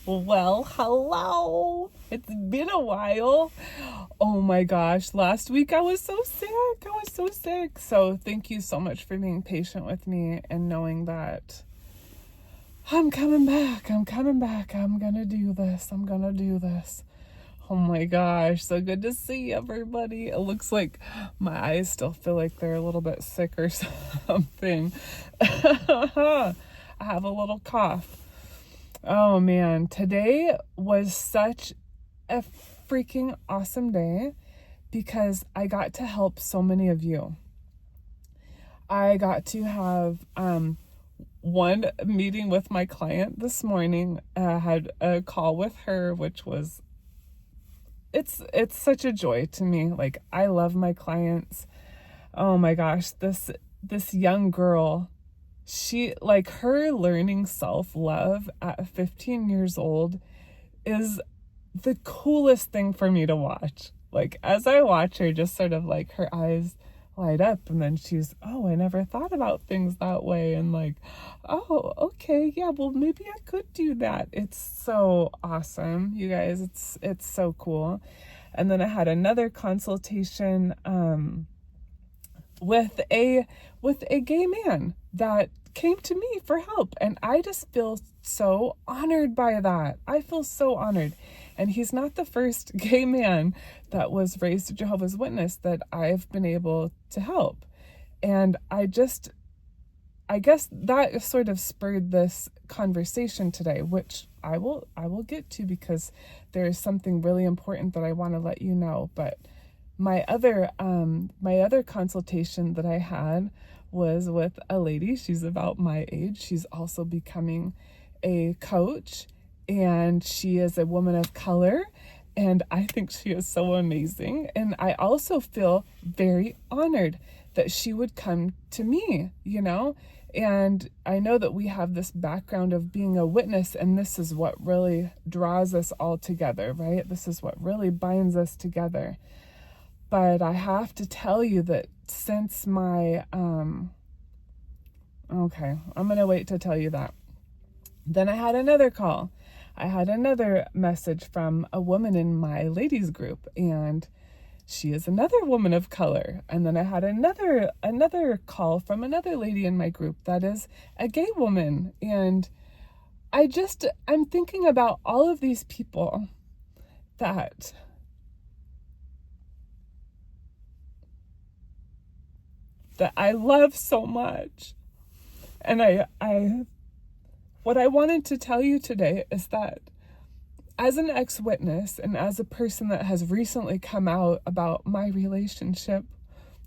Well, hello. It's been a while. Oh my gosh, last week I was so sick. So thank you so much for being patient with me and knowing that I'm coming back. I'm gonna do this. Oh my gosh, so good to see everybody. It looks like my eyes still feel like they're a little bit sick or something. I have a little cough. Oh man, today was such a freaking awesome day because I got to help so many of you. I got to have one meeting with my client this morning. I had a call with her, which was it's such a joy to me. Like, I love my clients. Oh my gosh, this young girl, she, like, her learning self-love at 15 years old is the coolest thing for me to watch. Like, as I watch her, just sort of like her eyes light up, and then she's, oh, I never thought about things that way, and like, oh, okay, yeah, well, maybe I could do that. It's so awesome, you guys. It's so cool. And then I had another consultation with a gay man that came to me for help, and I just feel so honored by that. I feel so honored. And he's not the first gay man that was raised a Jehovah's Witness that I've been able to help. And I guess that sort of spurred this conversation today, which I will get to, because there is something really important that I want to let you know. But my other consultation that I had was with a lady. She's about my age. She's also becoming a coach, and she is a woman of color, and I think she is so amazing. And I also feel very honored that she would come to me, and I know that we have this background of being a witness, and this is what really draws us all together, right? This is what really binds us together. But I have to tell you that since my, okay, I'm going to wait to tell you that. Then I had another call. I had another message from a woman in my ladies group, and she is another woman of color. And then I had another call from another lady in my group that is a gay woman. And I'm thinking about all of these people that I love so much. And what I wanted to tell you today is that as an ex-witness and as a person that has recently come out about my relationship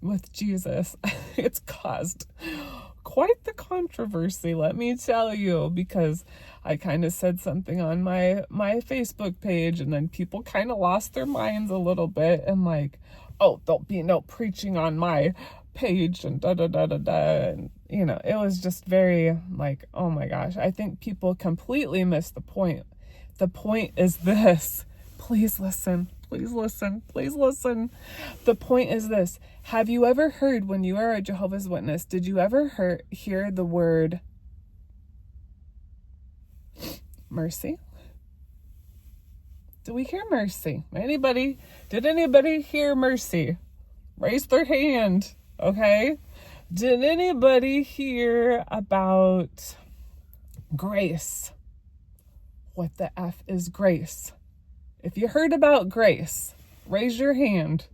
with Jesus, it's caused quite the controversy, let me tell you, because I kind of said something on my Facebook page, and then people kind of lost their minds a little bit, and like, oh, there'll be no preaching on my page, and and it was just very like, oh my gosh, I think people completely miss the point. The point is this. Please listen. The point is this. Have you ever heard, when you are a Jehovah's Witness, did you ever hear the word mercy? Did we hear mercy? Did anybody hear mercy? Raise their hand, okay? Did anybody hear about grace? What the F is grace? If you heard about grace, raise your hand.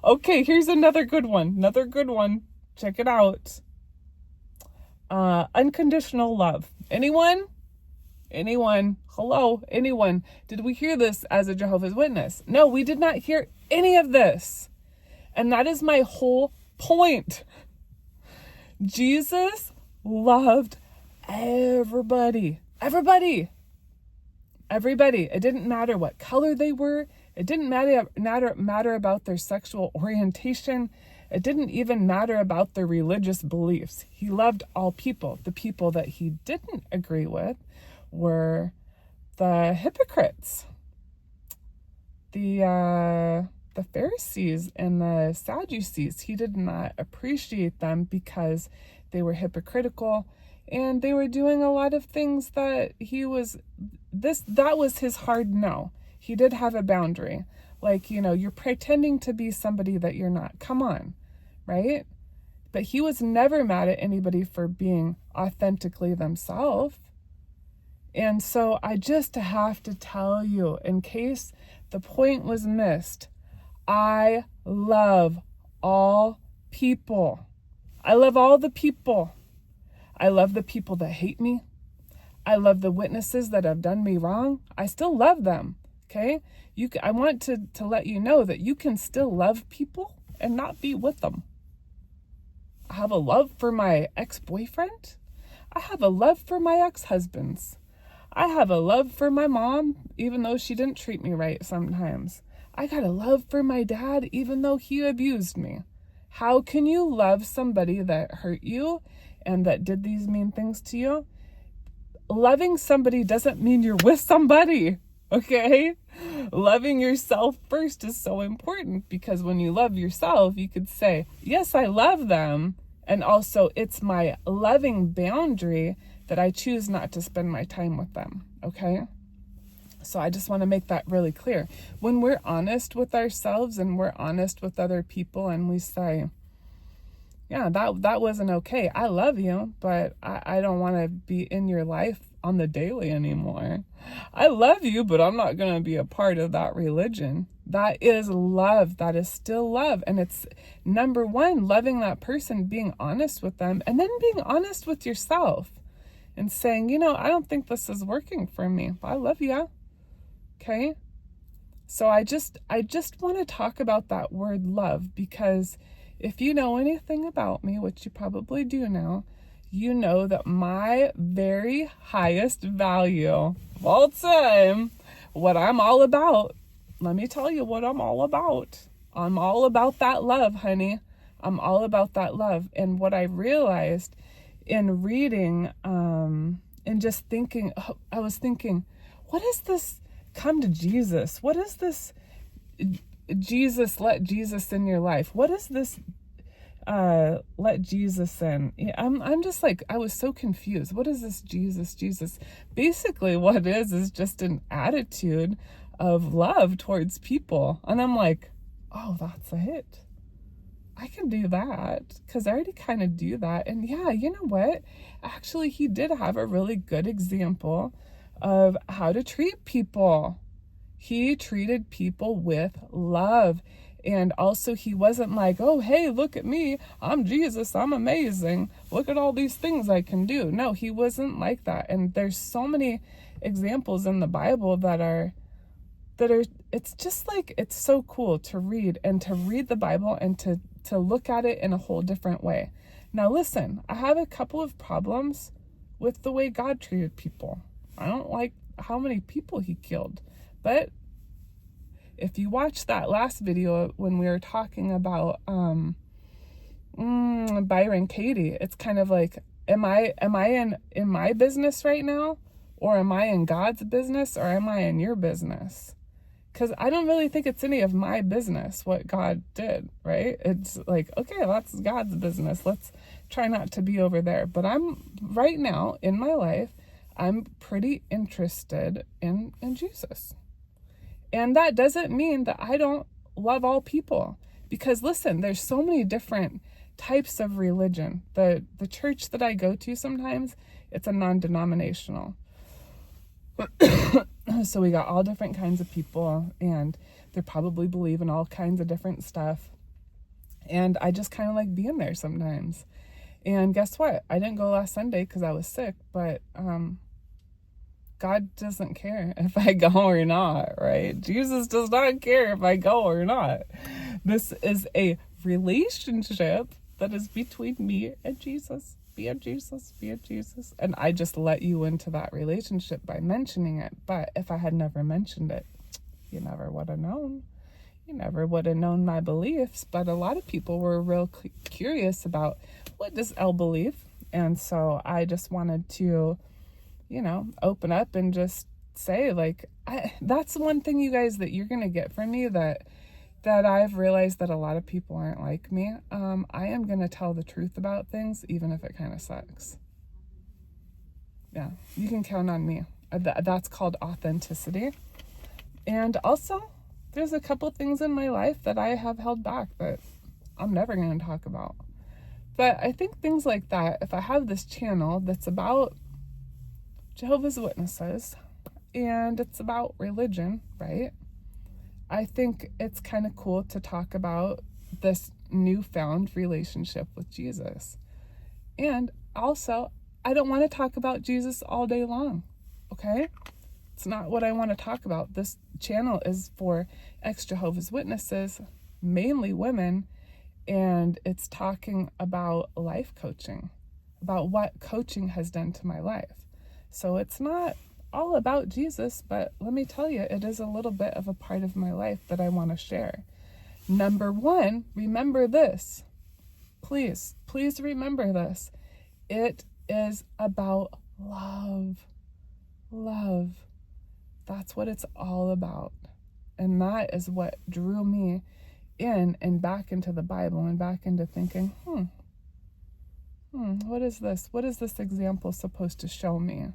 Okay, here's another good one. Check it out. Unconditional love. Anyone? Hello? Anyone? Did we hear this as a Jehovah's Witness? No, we did not hear any of this. And that is my whole point. Jesus loved everybody. It didn't matter what color they were. It didn't matter about their sexual orientation. It didn't even matter about their religious beliefs. He loved all people. The people that he didn't agree with were the hypocrites, the Pharisees and the Sadducees. He did not appreciate them because they were hypocritical. And they were doing a lot of things that that was his hard no. He did have a boundary. Like, you're pretending to be somebody that you're not. Come on, right? But he was never mad at anybody for being authentically themselves. And so I just have to tell you, in case the point was missed, I love all people. I love all the people. I love the people that hate me. I love the witnesses that have done me wrong. I still love them, okay? I want to let you know that you can still love people and not be with them. I have a love for my ex-boyfriend. I have a love for my ex-husbands. I have a love for my mom, even though she didn't treat me right sometimes. I got a love for my dad, even though he abused me. How can you love somebody that hurt you and that did these mean things to you? Loving somebody doesn't mean you're with somebody, okay? Loving yourself first is so important, because when you love yourself, you could say, yes, I love them. And also, it's my loving boundary that I choose not to spend my time with them, okay? So I just want to make that really clear. When we're honest with ourselves and we're honest with other people and we say, yeah, that wasn't okay. I love you, but I don't want to be in your life on the daily anymore. I love you, but I'm not going to be a part of that religion. That is love. That is still love. And it's number one, loving that person, being honest with them, and then being honest with yourself and saying, I don't think this is working for me. I love you. Okay? So I just want to talk about that word love, because if you know anything about me, which you probably do now, you know that my very highest value of all time, what I'm all about, let me tell you what I'm all about. I'm all about that love, honey. I'm all about that love. And what I realized in reading and just thinking, I was thinking, what is this come to Jesus? What is this Jesus, let Jesus in your life? What is this let Jesus in? I'm just like, I was so confused. What is this Jesus? Basically what it is just an attitude of love towards people. And I'm like, oh, that's it. I can do that, because I already kind of do that. And yeah, you know what? Actually, he did have a really good example of how to treat people. He treated people with love. And also, he wasn't like, oh, hey, look at me. I'm Jesus. I'm amazing. Look at all these things I can do. No, he wasn't like that. And there's so many examples in the Bible that are, it's just like, it's so cool to read the Bible and to look at it in a whole different way. Now, listen, I have a couple of problems with the way God treated people. I don't like how many people he killed. But if you watch that last video when we were talking about Byron Katie, it's kind of like, am I in my business right now? Or am I in God's business? Or am I in your business? Because I don't really think it's any of my business what God did, right? It's like, okay, that's God's business. Let's try not to be over there. But I'm right now in my life, I'm pretty interested in Jesus. And that doesn't mean that I don't love all people. Because listen, there's so many different types of religion. The church that I go to sometimes, it's a non-denominational. So we got all different kinds of people, and they probably believe in all kinds of different stuff. And I just kind of like being there sometimes. And guess what? I didn't go last Sunday because I was sick, but God doesn't care if I go or not, right? Jesus does not care if I go or not. This is a relationship that is between me and Jesus. Be a Jesus. And I just let you into that relationship by mentioning it. But if I had never mentioned it, you never would have known. You never would have known my beliefs. But a lot of people were real curious about, what does Elle believe? And so I just wanted to, open up and just say, like, that's one thing, you guys, that you're going to get from me that I've realized that a lot of people aren't like me. I am going to tell the truth about things, even if it kind of sucks. Yeah, you can count on me. That's called authenticity. And also, there's a couple things in my life that I have held back that I'm never going to talk about. But I think things like that, if I have this channel that's about Jehovah's Witnesses and it's about religion, right? I think it's kind of cool to talk about this newfound relationship with Jesus. And also, I don't want to talk about Jesus all day long, okay? It's not what I want to talk about. This channel is for ex-Jehovah's Witnesses, mainly women, and it's talking about life coaching, about what coaching has done to my life. So it's not all about Jesus, but let me tell you, it is a little bit of a part of my life that I want to share. Number one, remember this. Please remember this. It is about love. Love. That's what it's all about. And that is what drew me in and back into the Bible and back into thinking, what is this? What is this example supposed to show me?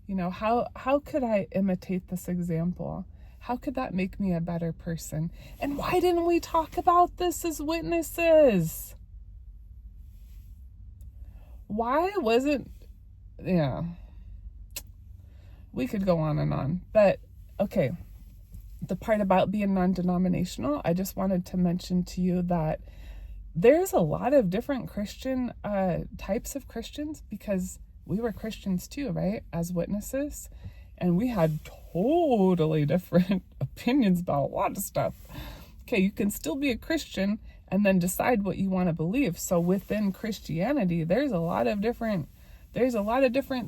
You know, how could I imitate this example? How could that make me a better person? And why didn't we talk about this as witnesses? Why wasn't, we could go on and on. But, okay, the part about being non-denominational, I just wanted to mention to you that there's a lot of different Christian types of Christians, because we were Christians too, right? As witnesses. And we had totally different opinions about a lot of stuff. Okay, you can still be a Christian and then decide what you want to believe. So within Christianity, there's a lot of different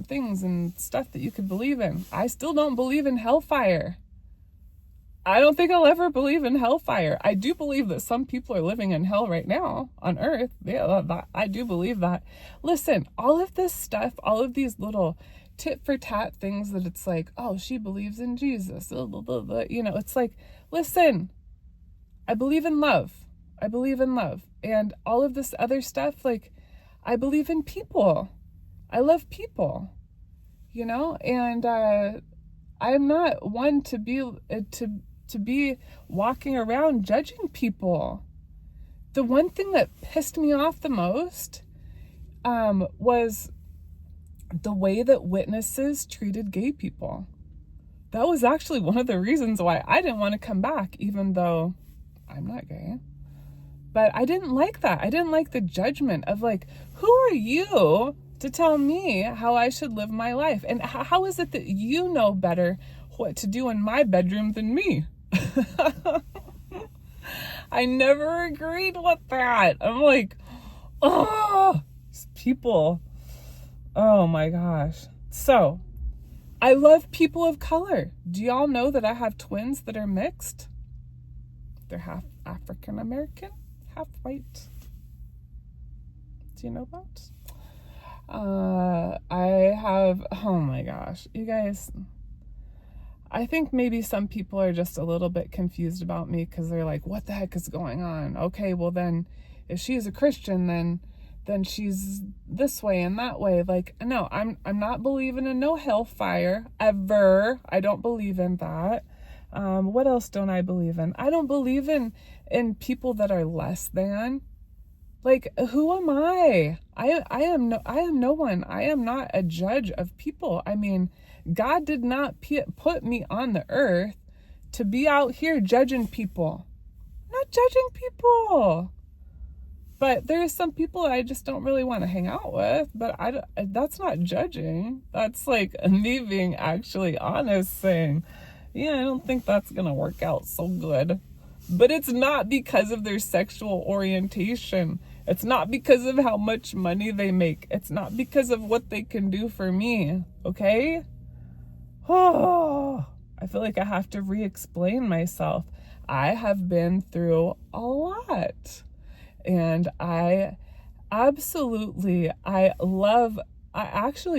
things and stuff that you could believe in. I still don't believe in hellfire. I don't think I'll ever believe in hellfire. I do believe that some people are living in hell right now on earth. Yeah, I do believe that. Listen, all of this stuff, all of these little tit for tat things that it's like, oh, she believes in Jesus. You know, it's like, listen, I believe in love. I believe in love. And all of this other stuff, like, I believe in people. I love people, you know, and I'm not one to be walking around judging people. The one thing that pissed me off the most was the way that witnesses treated gay people. That was actually one of the reasons why I didn't want to come back, even though I'm not gay. But I didn't like that. I didn't like the judgment of like, who are you to tell me how I should live my life? And how is it that you know better what to do in my bedroom than me? I never agreed with that. I'm like, oh, these people. Oh my gosh. So, I love people of color. Do y'all know that I have twins that are mixed? They're half African American, half white. Do you know that? I have, oh my gosh, you guys, I think maybe some people are just a little bit confused about me because they're like, what the heck is going on? Okay, well then, if she's a Christian, then she's this way and that way. Like, no, I'm not believing in no hellfire, ever. I don't believe in that. What else don't I believe in? I don't believe in people that are less than. Like, who am I? I am no one. I am not a judge of people. I mean, God did not put me on the earth to be out here judging people. I'm not judging people. But there's some people I just don't really want to hang out with. But that's not judging. That's like me being actually honest, saying, yeah, I don't think that's going to work out so good. But it's not because of their sexual orientation. It's not because of how much money they make. It's not because of what they can do for me. Okay? Oh, I feel like I have to re-explain myself. I have been through a lot. And I actually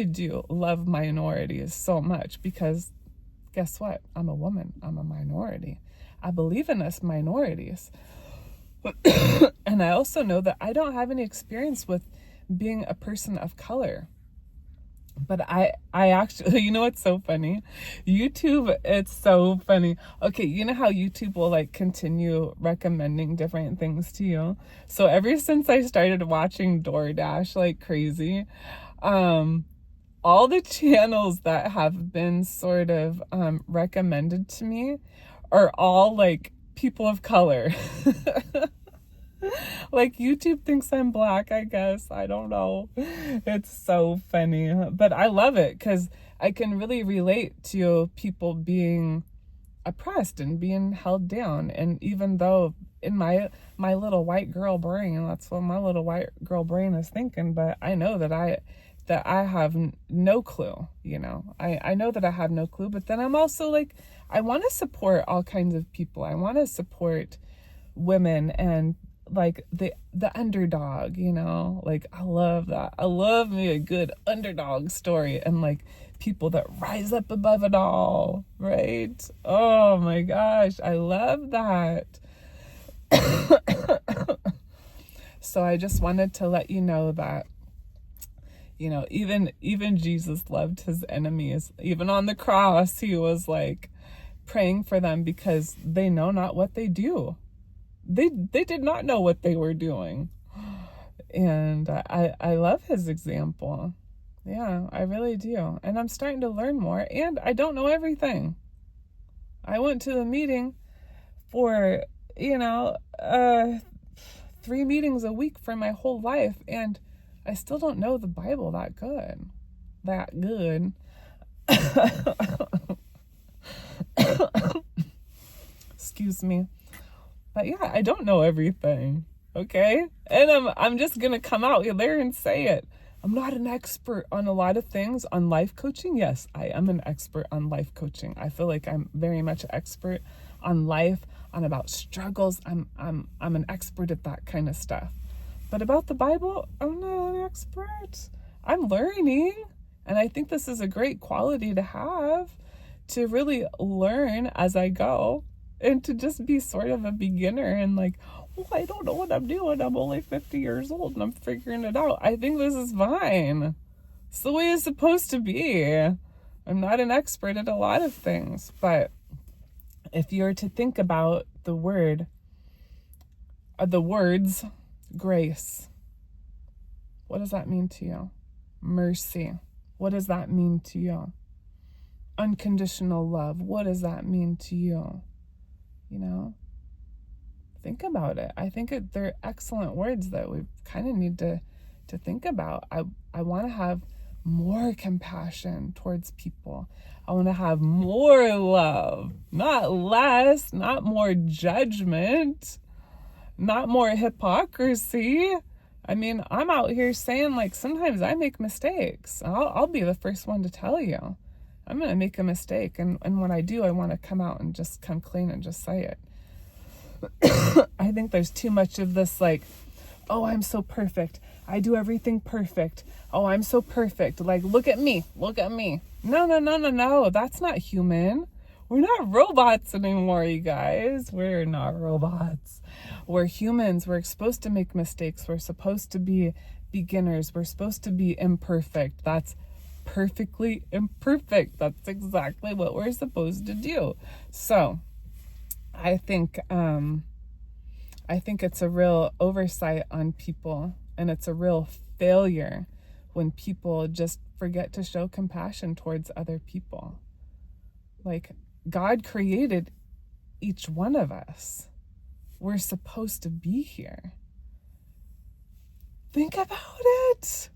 do love minorities so much because guess what? I'm a woman. I'm a minority. I believe in us minorities. And I also know that I don't have any experience with being a person of color. But I actually, you know what's so funny? YouTube, it's so funny. Okay, you know how YouTube will like continue recommending different things to you? So ever since I started watching DoorDash like crazy, all the channels that have been sort of recommended to me are all like people of color. Like YouTube thinks I'm black, I guess. I don't know. It's so funny. But I love it because I can really relate to people being oppressed and being held down. And even though in my little white girl brain, that's what my little white girl brain is thinking, but I know that I have no clue, you know. I know that I have no clue, but then I'm also like, I want to support all kinds of people. I want to support women and like the underdog, you know. Like I love that. I love me a good underdog story and like people that rise up above it all, right? Oh my gosh, I love that. So I just wanted to let you know that, you know, even Jesus loved his enemies. Even on the cross, he was like praying for them because they know not what they do. They did not know what they were doing. And I love his example. Yeah, I really do. And I'm starting to learn more. And I don't know everything. I went to the meeting for, 3 meetings a week for my whole life. And I still don't know the Bible that good. Excuse me. But yeah, I don't know everything, okay? And I'm just gonna come out there and say it. I'm not an expert on a lot of things. On life coaching, yes, I am an expert on life coaching. I feel like I'm very much an expert on life, on about struggles. I'm an expert at that kind of stuff. But about the Bible, I'm not an expert. I'm learning, and I think this is a great quality to have, to really learn as I go. And to just be sort of a beginner and like, oh, I don't know what I'm doing. I'm only 50 years old and I'm figuring it out. I think this is fine. It's the way it's supposed to be. I'm not an expert at a lot of things, but if you're to think about the words, grace, what does that mean to you? Mercy, what does that mean to you? Unconditional love, what does that mean to you? You know, think about it. I think they're excellent words that we kind of need to think about. I want to have more compassion towards people. I want to have more love, not less, not more judgment, not more hypocrisy. I mean, I'm out here saying like sometimes I make mistakes. I'll be the first one to tell you. I'm going to make a mistake. And when I do, I want to come out and just come clean and just say it. I think there's too much of this like, oh, I'm so perfect. I do everything perfect. Oh, I'm so perfect. Like, look at me. Look at me. No. That's not human. We're not robots anymore, you guys. We're not robots. We're humans. We're supposed to make mistakes. We're supposed to be beginners. We're supposed to be imperfect. That's perfectly imperfect. That's exactly what we're supposed to do. So I think it's a real oversight on people, and it's a real failure when people just forget to show compassion towards other people. Like, God created each one of us. We're supposed to be here. Think about it.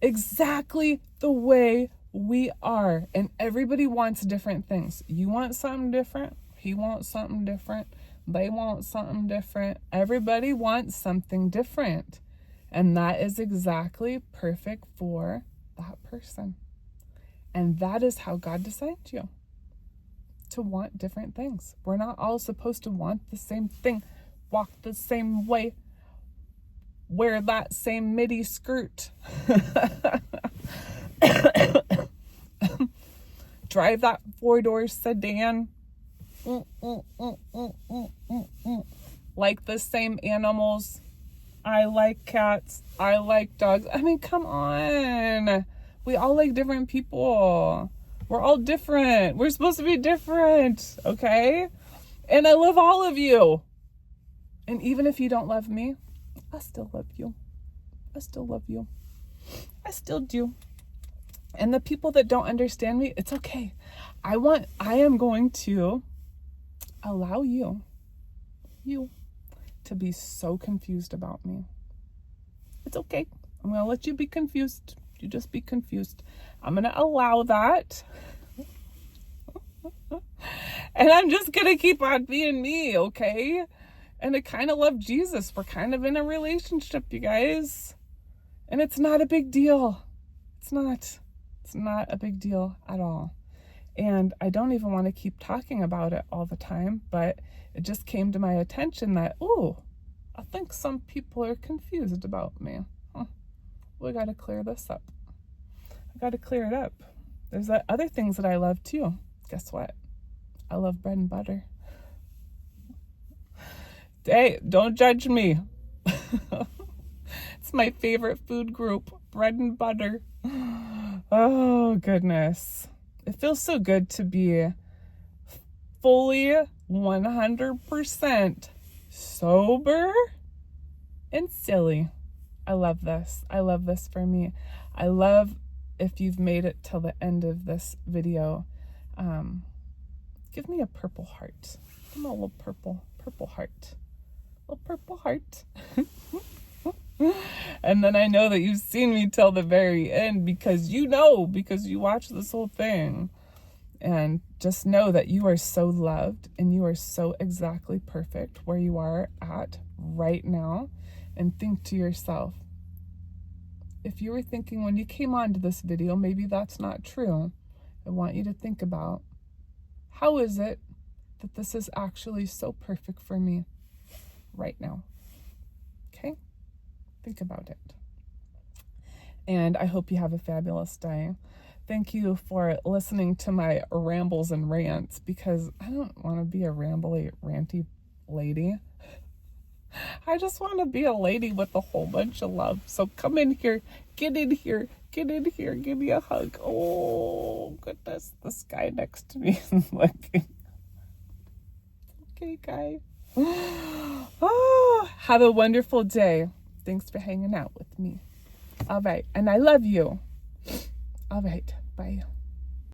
Exactly the way we are. And everybody wants different things. You want something different. He wants something different. They want something different. Everybody wants something different. And that is exactly perfect for that person. And that is how God designed you, to want different things. We're not all supposed to want the same thing, walk the same way, wear that same midi skirt, drive that 4-door sedan, like the same animals. I like cats. I like dogs. I mean, come on. We all like different people. We're all different. We're supposed to be different, okay? And I love all of you. And even if you don't love me, I still love you. I still love you. I still do. And the people that don't understand me, it's okay. I am going to allow you to be so confused about me. It's okay. I'm going to let you be confused. You just be confused. I'm going to allow that. And I'm just going to keep on being me, okay? And I kind of love Jesus. We're kind of in a relationship, you guys. And it's not a big deal. It's not a big deal at all. And I don't even want to keep talking about it all the time, but it just came to my attention that, I think some people are confused about me. We got to clear this up. I got to clear it up. There's other things that I love too. Guess what? I love bread and butter. Hey, don't judge me. It's my favorite food group, bread and butter. Oh, goodness. It feels so good to be fully 100% sober and silly. I love this. I love this for me. I love if you've made it till the end of this video. Give me a purple heart. Give me a little purple heart. A little purple heart. And then I know that you've seen me till the very end because you watched this whole thing. And just know that you are so loved and you are so exactly perfect where you are at right now. And think to yourself, if you were thinking when you came onto this video, maybe that's not true. I want you to think about, how is it that this is actually so perfect for me right now? Okay? Think about it. And I hope you have a fabulous day. Thank you for listening to my rambles and rants, because I don't want to be a rambly, ranty lady. I just want to be a lady with a whole bunch of love. So come in here, get in here, give me a hug. Oh, goodness, this guy next to me is looking. Okay, guy. Oh, have a wonderful day. Thanks for hanging out with me. All right, and I love you. All right, bye.